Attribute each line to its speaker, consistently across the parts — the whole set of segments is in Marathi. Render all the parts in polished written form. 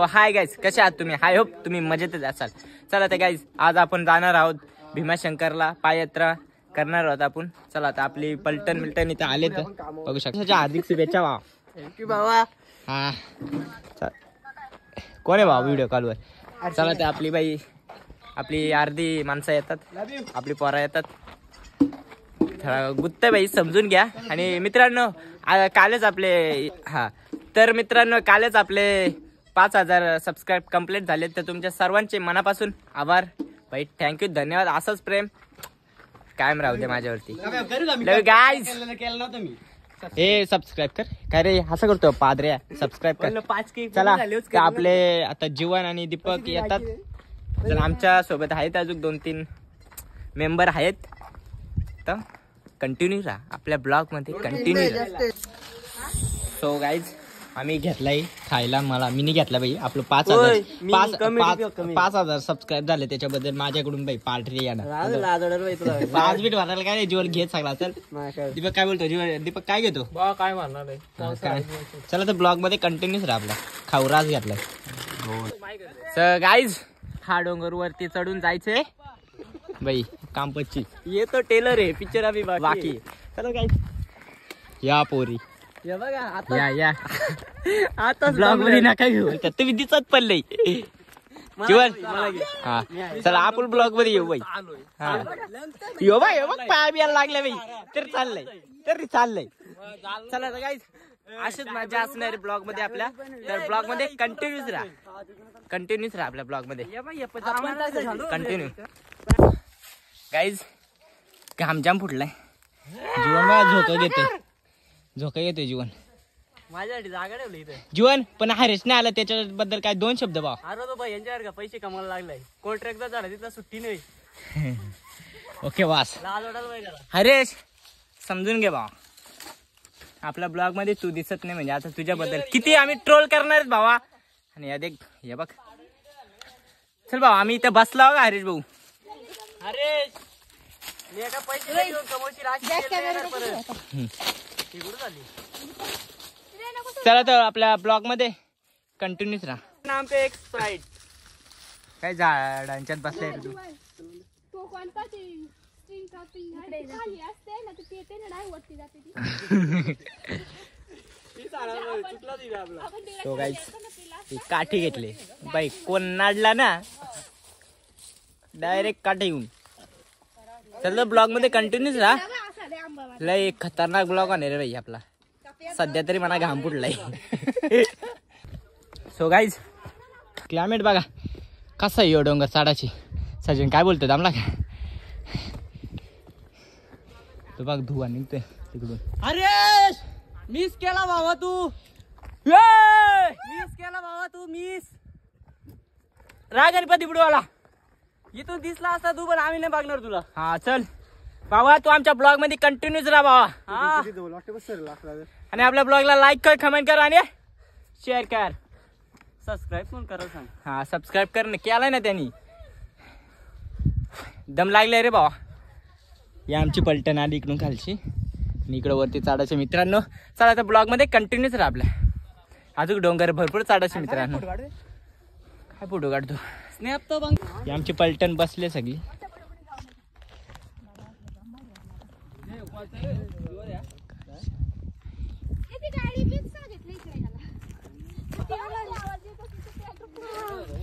Speaker 1: हाय गाईज, कसे आहात तुम्ही? हाय होप तुम्ही मजेतच असाल. चला तर गाईज, आज आपण जाणार आहोत भीमाशंकरला, पाययात्रा करणार आहोत आपण. चला आता आपली पलटण मिल्टन इथे आले तर बघू शकता. हार्दिक शुभेच्छा भावा.
Speaker 2: थँक्यू बाबा.
Speaker 1: हा कोण आहे भावा व्हिडिओ कॉलवर? चला तर आपली बाई, आपली अर्धी माणसं येतात, आपली पोरा येतात. गुत्त बाई समजून घ्या. आणि मित्रांनो कालच आपले तर मित्रांनो कालच आपले 5000 सबस्क्राईब कंप्लीट झाले. तर तुमच्या सर्वांचे मनापासून आभार भाई, थँक्यू, धन्यवाद. असंच प्रेम कायम राहू दे माझ्यावरती. गाईज हे सबस्क्राईब कर. काय रे असं करतो पादऱ्या? सबस्क्राईब कर. चला आपले आता जीवन आणि दीपक येतात. तर आमच्या सोबत आहेत अजून 2-3 मेंबर आहेत. तर कंटिन्यू राहा आपल्या ब्लॉग मध्ये, कंटिन्यू राहा. सो गाईज आम्ही घेतलाय खायला. मी घेतला बाई. आपलं 5000 सबस्क्राईब झाले, त्याच्याबद्दल माझ्याकडून बाई पार्टी येणार. 5 मिनिट म्हणाला काय रे जीवन घेत सगळा. चल दीपक काय बोलतो? दीपक काय घेतो?
Speaker 2: काय म्हणणार नाही.
Speaker 1: चला तर ब्लॉग मध्ये कंटिन्यूच राहा. आपला खाऊराज घेतलाय. सो गाईज हा डोंगर वरती चढून जायचंय बाई. कामपच्ची येतो टेलर आहे पिक्चर आम्ही बाकी. चला गाईज या पोरी
Speaker 2: बघा
Speaker 1: या आता ब्लॉग मध्ये नका घेऊ. तुम्ही दिसत पडले जीवन. हा चला आपण ब्लॉग मध्ये येऊ बाई. हा यो बाई पाय बियाला लागल्या बाई. तरी चाललंय. चला तर गाईज अशीच मजा असणार ब्लॉग मध्ये आपल्या. तर ब्लॉग मध्ये कंटिन्यूच राहा आपल्या ब्लॉग मध्ये. Continue guys. घामजाम फुटलाय. जीवन मला झोका येतोय जीवन.
Speaker 2: माझ्यासाठी जागा ठेवली इथे
Speaker 1: जीवन. पण हरेश नाही आला, त्याच्याबद्दल काय 2 शब्द भाव.
Speaker 2: अरे तो भाई यांच्यावर का पैसे कमायला लागलाय. कोर्ट एकदा झाला तिथला सुट्टी नाही.
Speaker 1: ओके वास.
Speaker 2: लाज वाटायला पाहिजे.
Speaker 1: हरेश समजून घे भावा. आपल्या ब्लॉग मध्ये तू दिसत नाही म्हणजे आता तुझ्याबद्दल किती आम्ही ट्रोल करणार आहेत भावा. आणि या देख हे बघ. चल भाऊ आम्ही इथे बसला हो का हरेश भाऊ.
Speaker 2: हरेश मी एका पैसे देऊन कमवशील अशी
Speaker 1: चला तर आपल्या ब्लॉग मध्ये कंटिन्यूच राहा.
Speaker 2: नाम पे एक स्प्राइट.
Speaker 1: काय झाडांच्यात बसलाय रे तू?
Speaker 3: तो कोणता ते स्ट्रिंग कापिंग खाली असते ना, ते येते ना नाही वरती जाते ती.
Speaker 2: चुकला दिला आपला.
Speaker 1: तो गाईज ती काठी घेतली बाई. कोण नाडला ना डायरेक्ट काठी घेऊन. चल ब्लॉग मध्ये कंटिन्यूच राहा. लय खतरनाक ब्लॉग आहे रे बाई आपला. सध्या तरी मला घाम फुटलाय. सो गाईज क्लायमेट बघा कसा आहे डोंगर चाडाची. सजन काय बोलतो दामला का? तो बघ धुवा निघतोय तिकडून.
Speaker 2: हरेश मिस केला भावा तू. मिस केला भावा तू. मिस राय गणपती बुडवाला इथून दिसला असता तू, पण आम्ही नाही बघणार तुला.
Speaker 1: हा चल बाबा तू आमच्या ब्लॉग मध्ये कंटिन्यूच राहा बाबा. आणि आपल्या ब्लॉगला लाईक कर, कमेंट कर आणि शेअर कर.
Speaker 2: सबस्क्राईब पण करा सांग.
Speaker 1: हा सबस्क्राईब कर ना. केलाय ना त्यांनी. दम लागलाय रे बाबा. या आमची पलटण आली इकडून खालची आणि इकडं वरती चाडायचे मित्रांनो. चला तर ब्लॉग मध्ये कंटिन्यूच राहा आपल्या. अजून डोंगर भरपूर चाडायचे मित्रांनो. काय फोटो काढतो?
Speaker 2: स्नॅप तो बघ.
Speaker 1: ही आमची पलटण बसले सगळी.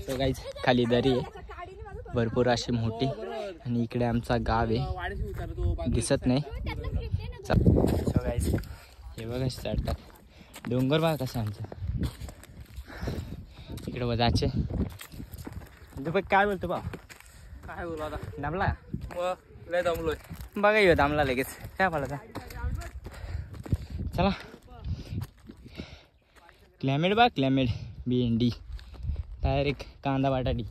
Speaker 1: So guys, खाली दरी आहे भरपूर अशी मोठी. आणि इकडे आमचा गाव आहे, दिसत नाही. So guys, हे बघा चढतात डोंगर बघा कसं आमचं. इकडे वजाचे काय बोलतो बा?
Speaker 2: काय बोलू आता?
Speaker 1: दामला
Speaker 2: लय दमलोय
Speaker 1: बघा. येऊ दामला लगेच काय बोलायचा. चला क्लायमेट बघ. क्लायमेट भेंडी डायरेक्ट कांदा बटाटी.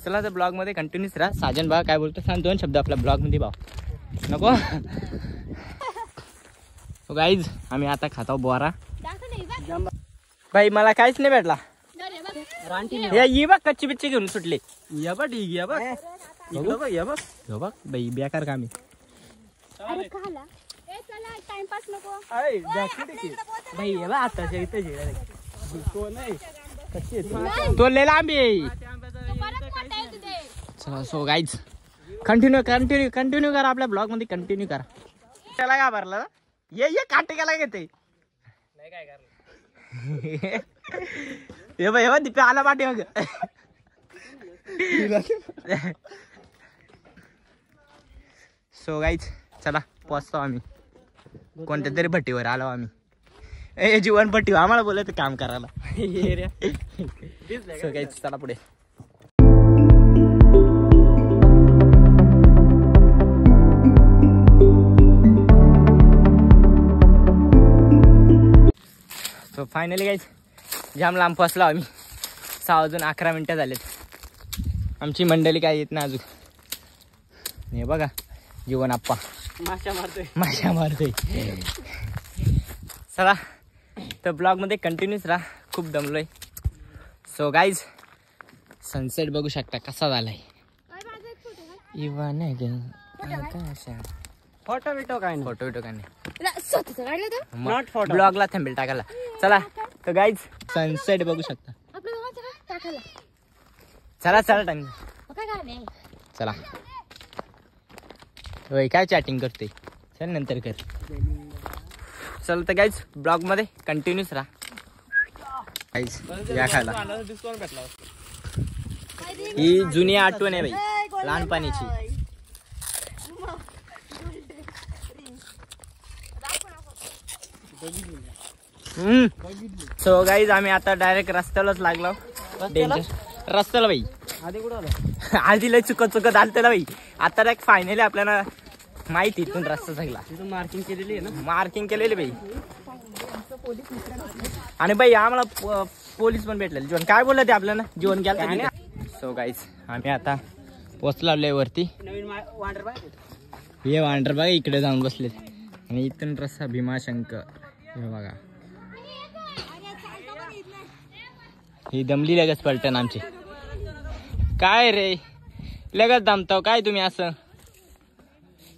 Speaker 1: चला तर ब्लॉग मध्ये कंटिन्यूच राहा. साजन बा काय बोलतो सांग 2 शब्द आपल्या ब्लॉग मध्ये भाव. नको गाईज आम्ही आता खातो बोरा. भाई मला काहीच नाही भेटला. ये बघ कच्ची बिच्ची घेऊन सुटले.
Speaker 2: या बघ ठीक या बघ. या बघ
Speaker 1: बाई बेकार काम आहे.
Speaker 3: टाइमपास नको.
Speaker 2: भाई हे बघ आताच्या इथे
Speaker 1: तो लय लांब आहे.
Speaker 3: तो परत मोठा आहे तुझे.
Speaker 1: चला सो गाईज कंटिन्यू करा आपल्या ब्लॉग मध्ये कंटिन्यू करा. त्याला का भरला ये काटे गेला घेते हे बघ दिप्या आला पाठी मग. सो गाईज चला पोचतो आम्ही कोणत्या तरी भट्टीवर आलो आम्ही. ए जीवन भट्टीवर आम्हाला बोलायचं काम करायला. सो गाईज चला पुढे. सो फायनली गाईज जाम लांब पोचलो आम्ही. 6 वाजून 11 मिनिटं झालेत. आमची मंडळी काय येत ना अजून. हे बघा जीवन आप्पा माशा मारतोय. चला तर ब्लॉग मध्ये कंटिन्यूच राहा. खूप दमलोय. सो गाईज सनसेट बघू शकता कसा झालाय. इवन
Speaker 2: फोटो बिटो काय नाही.
Speaker 1: फोटो बिटो काय नाही.
Speaker 3: स्वतःच काढलं तर
Speaker 2: नॉट फोटो.
Speaker 1: ब्लॉगला थंबेल टाकायला. चला तर गाईज सनसेट बघू शकता.
Speaker 3: आपल्या दोघांचं काय टाकायला
Speaker 1: चला टाइम
Speaker 3: काय काय नाही.
Speaker 1: चला होय काय चॅटिंग करते. चल नंतर कर. चल तर गाईज ब्लॉग मध्ये कंटिन्यूच राहा. गाईज या खायला. ही जुनी आठवण आहे बाई लहानपणीची. सो गाईज आम्ही आता डायरेक्ट रस्त्यालाच लागलो. डेंजर रस्त्याला बाई.
Speaker 2: आधी कुठं आलं.
Speaker 1: आधी लय चुकत आलं त्याला बाई. आता डायरेक्ट फायनली आपल्याला माहिती इथून रस्ता सगळा.
Speaker 2: तिथून मार्किंग केलेली आहे ना.
Speaker 1: मार्किंग केलेली बाई. आणि बाई आम्हाला पोलीस पण भेटलेले. जीवन काय बोललं ते आपल्याला. जीवन गेलं. सो गाईज आम्ही आता पोचलो वरती.
Speaker 2: नवीन वांडर बाय.
Speaker 1: हे वांडर बघा इकडे जाऊन बसलेत. आणि इथून रस्ता भीमाशंकर. हे बघा ही दमली लगेच पलटण आमची. काय रे लगेच दमताव काय तुम्ही असं.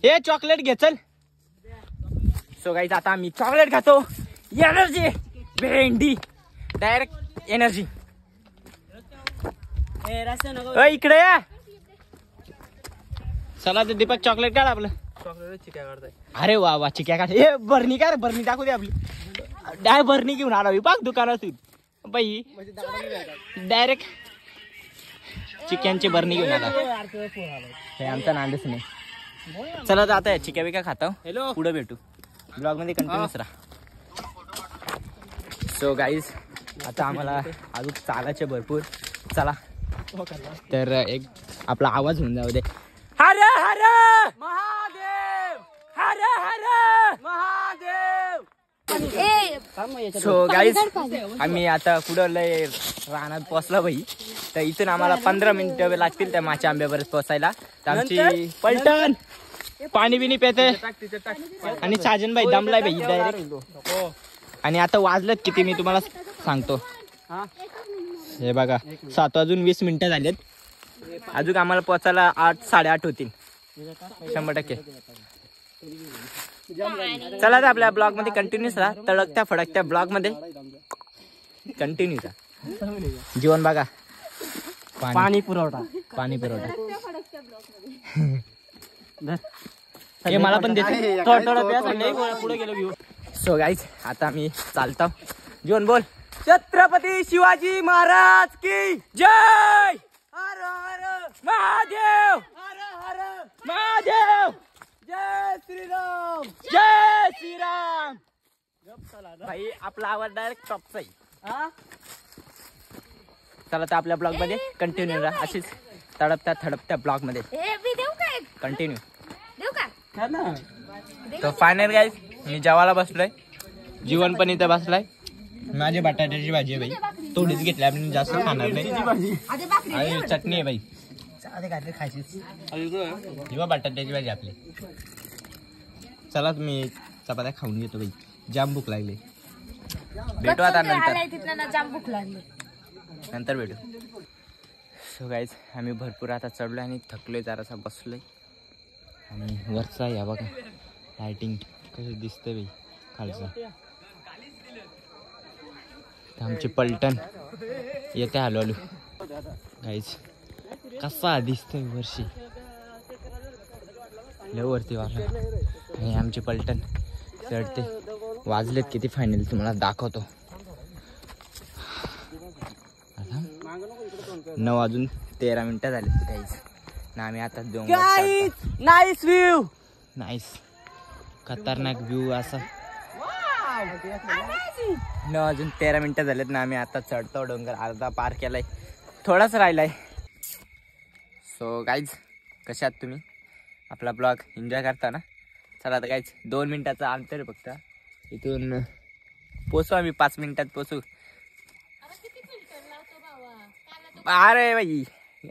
Speaker 1: हे चॉकलेट घे चल. सो गाईज आता आम्ही चॉकलेट खातो. एनर्जी भेंडी डायरेक्ट एनर्जी.
Speaker 2: रस्ते नको.
Speaker 1: इकडे या. चला तर दीपक चॉकलेट काढ आपलं.
Speaker 2: चॉकलेट चिक्या काढताय.
Speaker 1: अरे वा वा चिक्या काढ. हे भरणी काय रे भरणी टाकू दे आपली. डाय भरणी घेऊन आला पाक दुकानात बाई. डायरेक्ट चिक्यांची भरणी घेऊन आला. हे आमचा नांदच नाही. चला तर आता चिक्या बिक्या खाता.
Speaker 2: हॅलो
Speaker 1: पुढे भेटू. ब्लॉग मध्ये कंटिन्यूच राहा. सो गाईज आता आम्हाला अजून चालायचे भरपूर. चला तर एक आपला आवाज होऊन जाऊ दे. हर हर
Speaker 2: महादेव.
Speaker 1: हर हर
Speaker 2: महादेव.
Speaker 1: सो गाईज आम्ही आता कुठं लय रानात पोचला बाई. तर इथून आम्हाला 15 मिनिटं लागतील त्या माच्या आंब्यावर पोचायला. तर आमची पलटण पाणी बिनी पेते. आणि साजन भाई दमलाय बाई डायरेक्ट. आणि आता वाजलेत किती मी तुम्हाला सांगतो. हे बघा 7 वाजून 20 मिनिटं झालेत. अजून आम्हाला पोचायला 8 साडेआठ होतील 100%. चला तर आपल्या ब्लॉग मध्ये कंटिन्यूच राहा. तडकत्या फडकत्या ब्लॉग मध्ये कंटिन्यू राहा. जीवन बघा
Speaker 2: पाणी पुरवठा.
Speaker 1: पाणी पुरवठा. हे मला पण देते थोडं पुढे गेलो घेऊ. सो गाईज आता आम्ही चालतो. जीवन बोल.
Speaker 2: छत्रपती शिवाजी महाराज की
Speaker 1: जय.
Speaker 2: हर हर
Speaker 1: महादेव.
Speaker 2: हर हर.
Speaker 1: महादेव.
Speaker 2: जय श्रीराम.
Speaker 1: जय श्रीराम. भाई आपला आवाज डायरेक्ट टॉपचा आहे. चला तर आपल्या ब्लॉग मध्ये कंटिन्यू राहा. अशीच तडपत्या थडपत्या ब्लॉग मध्ये
Speaker 3: देऊ काय
Speaker 1: कंटिन्यू.
Speaker 3: देऊ का
Speaker 1: तर फायनल गाईज मी जेवायला बसलोय. जीवन पण इथं बसलाय. माझी बटाट्याची भाजी आहे बाई. थोडीच घेतली आपण जास्त खाणार नाही. आणि चटणी आहे बाई. किंवा बटाट्याची भाजी आपली. चला तुम्ही चपात्या खाऊन घेतो बाई. जाम भूक लागली. भेटू आता नंतर भेटू. सो गाईज आम्ही भरपूर आता चढलोय आणि थकलोय जरासा बसलोय. आणि वरचा या बघा लाइटिंग कसं दिसतंय बाई खालचं. आमची पलटण येते हळूहळू गाईज. कसा दिसतोय वर्षी लय वरती वाला. आणि आमची पलटण चढते. वाजलेत किती फायनल तुम्हाला दाखवतो. आता 9:13 झाले गाईज. ना आम्ही आता
Speaker 2: नाईस व्ह्यू.
Speaker 1: नाईस खतरनाक व्ह्यू असा. 9:13 झालेत ना आम्ही आता चढतो डोंगर. अर्धा पार केलाय, थोडाच राहिलाय. सो गाईज कशा आहात तुम्ही? आपला ब्लॉग एन्जॉय करता ना? चला आता गाईज 2 मिनिटाचा अंतर आहे फक्त. इथून पोचू आम्ही 5 मिनिटात पोचू. अरे बाई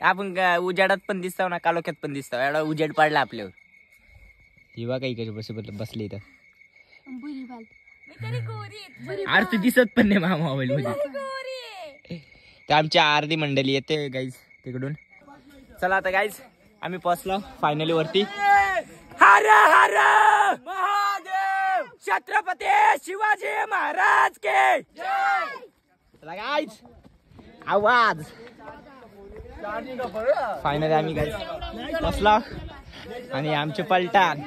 Speaker 1: आपण उजाडात पण दिसतो ना, कालोख्यात पण दिसतो. एवढा उजेड पडला आपल्यावर. हिवा काही कशी बसले इथं. अरे तू दिसत पण नाही माझ्या मोबाईल मध्ये. ते आमची अर्धी मंडळी येते गाईज तिकडून. चला आता गाईज आम्ही पोचलो फायनली वरती. हर हर महादेव, छत्रपती शिवाजी महाराज के चला गाईज आवाज. फायनली आम्ही गाईज पोचलो आणि आमचे पलटण.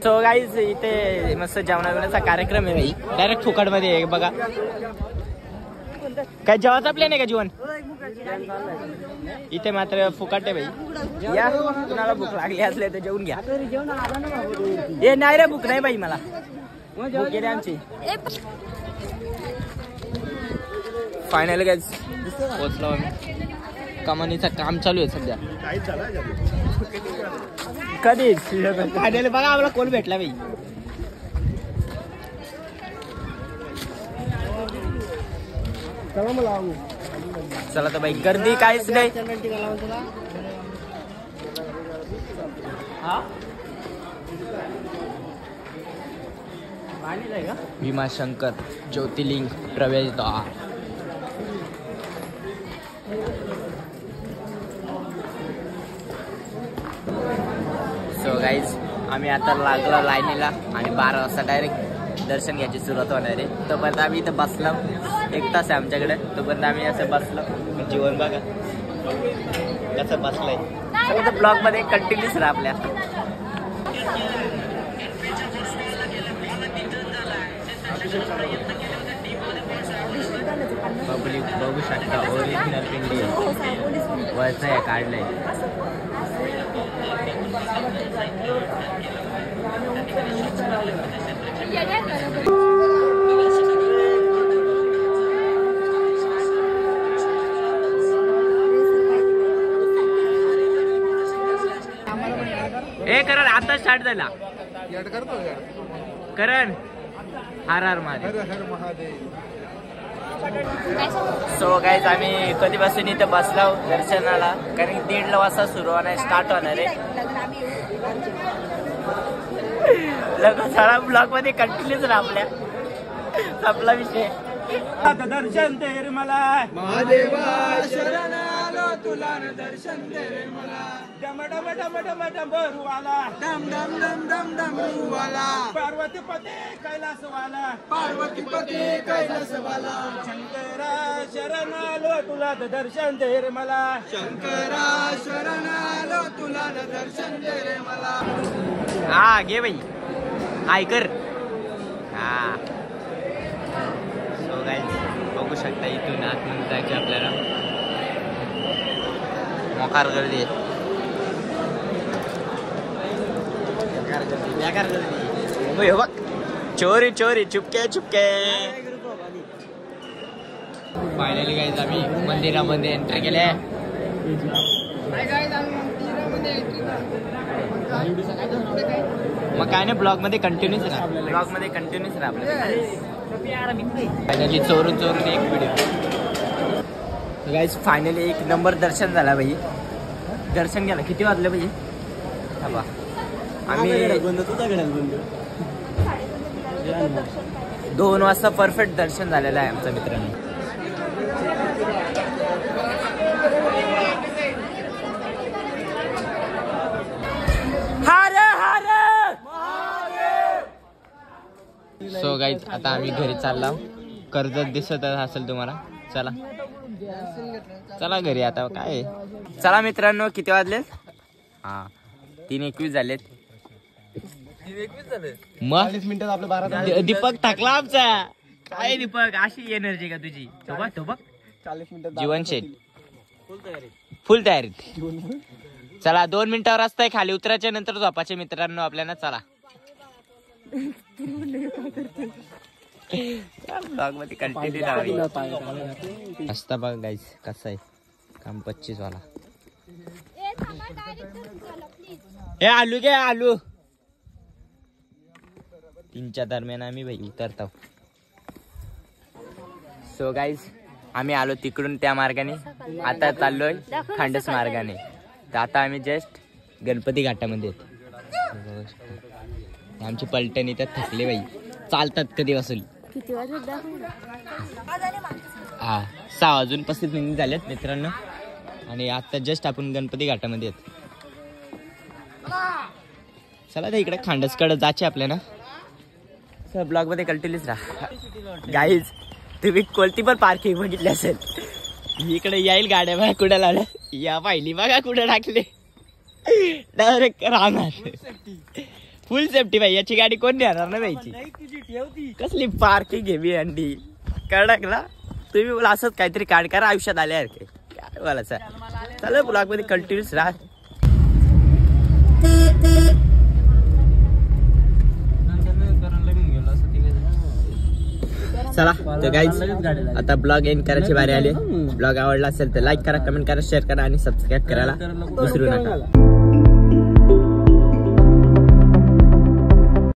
Speaker 1: सो गाईज इथे मस्त जेवणाचा कार्यक्रम आहे भाई. डायरेक्ट फुकट मध्ये आहे बघा. काय जेवायचं प्लॅन आहे का जेवण? इथे मात्र फुकट आहे भाई. या कुणाला भूक लागली असले तर जेवून घ्या. हे नाही रे भूक नाही बाई मला. भूक गेली आमची. फायनल गाईज पोचलो आम्ही. कमानीचं काम चालू आहे सध्या. कधीच फायनल बघा आम्हाला कोण भेटला बाई. चला तर बाई गर्दी काहीच नाही. भीमाशंकर ज्योतिर्लिंग प्रवेशद्वार. सो गाईज आम्ही आता लागलो लाईनीला आणि 12 वाजता डायरेक्ट दर्शन घ्यायची सुरुवात होणार आहे. तोपर्यंत आम्ही इथं बसलो. 1 तास आहे आमच्याकडे. तोपर्यंत आम्ही असं बसलो. जीवन बघा कसं बसलंय. चला तर ब्लॉग मध्ये कंटिन्यूच राहा आपल्या. पब्लिक बघू शकता ओरिजिनल पिंडी वरचं आहे काढलंय. करण आता स्टार्ट झाला. करण हर हर महादेव. सो गाईज आम्ही कधीपासून इथं बसलो दर्शनाला. कारण 1:30 वाजता सुरू होणार स्टार्ट होणार आहे. सगळा ब्लॉग मध्ये कंटिन्यूच राहल्या. आपला विषय दर्शन दे रे मला महादेवा शरण आलो तुला दर्शन दे रे मला. डम डम डम डम डमरूवाला डम डम डम डम डमरूवाला. पार्वतीपती कैलासवाला पार्वतीपती कैलासवाला. शंकरा शरण आलो तुला दर्शन दे रे मला. शंकरा शरण आलो तुला दर्शन दे रे मला. हा घे बाई ऐकर. हा बघू शकता इथून आतमध्ये जायचे आपल्याला. मोकार गर्दी आहे. बघ चोरी चोरी चुपके चुपके. फायनली गाईज आम्ही मंदिरामध्ये एंट्री केले. मग काय नाही ब्लॉग मध्ये कंटिन्यूच राहा. ब्लॉग मध्ये कंटिन्यूच राहा. फायनली चोरून चोरून एक व्हिडिओ. गाईज फायनली 1 नंबर दर्शन झाला भाई. दर्शन घ्यायला किती वाजले भाई? आम्ही 2 वाजता परफेक्ट दर्शन झालेलं आहे आमच्या मित्रांनी. हर हर आता आम्ही घरी चाललो. कर्जत दिसत असेल तुम्हाला. चला चला घरी आता काय. चला मित्रांनो, किती वाजले? हा 3:21 झालेत. मग
Speaker 2: 40 मिनिटात आपलं 12
Speaker 1: दीपक थकला आमचा. काय दीपक, अशी एनर्जी का तुझी? तो बघ
Speaker 2: 40 मिनिटात
Speaker 1: जीवन शेठ फुल तयारीत. चला 2 मिनिटावर रस्ता आहे, खाली उतरायच्या नंतर झोपाचे मित्रांनो आपल्याला. चला रस्ता बघ गाईस कसा आहे. काम 25 वाला.
Speaker 3: ए थांबा, डायरेक्ट चला प्लीज.
Speaker 1: हे आलू घे आलू. 3च्या दरम्यान आम्ही भाई उतरतो. सो गाईज आम्ही आलो तिकडून त्या मार्गाने, आता चाललोय खांडस मार्गाने. तर आता आम्ही जस्ट गणपती घाटामध्ये येतो. आमची पलटण इथं थकले बाई, चालतात कधी वसूल.
Speaker 3: किती वाजत
Speaker 1: हा 6 वाजून 35 मिनिट झालेत मित्रांनो. आणि आता जस्ट आपण गणपती घाटामध्ये येतो. चला तर इकडे खांडसकडे जायचे आपल्याला. सर ब्लॉग मध्ये कंटिन्यूच राहा गाईज. तुम्ही कोणती पण पार्किंग बघितली असेल, इकडे येईल गाड्या बघा कुठे लावल्या. या पाहिली बघा कुठे टाकले, डायरेक्ट राहणार. फुल सेफ्टी भाई, याची गाडी कोण नेणार ना भाईची. कसली पार्किंग आहे मी अंडी कडक ना. तुम्ही बोला असंच काहीतरी काढ करा आयुष्यात आल्यासारखे. काय बोला सर. चला ब्लॉग मध्ये कंटिन्यूच राहा. चला तर गाईज आता ब्लॉग एंड करायची बारी आली. ब्लॉग आवडला असेल तर लाईक करा, कमेंट करा, शेअर करा आणि सबस्क्राईब करायला विसरू नका.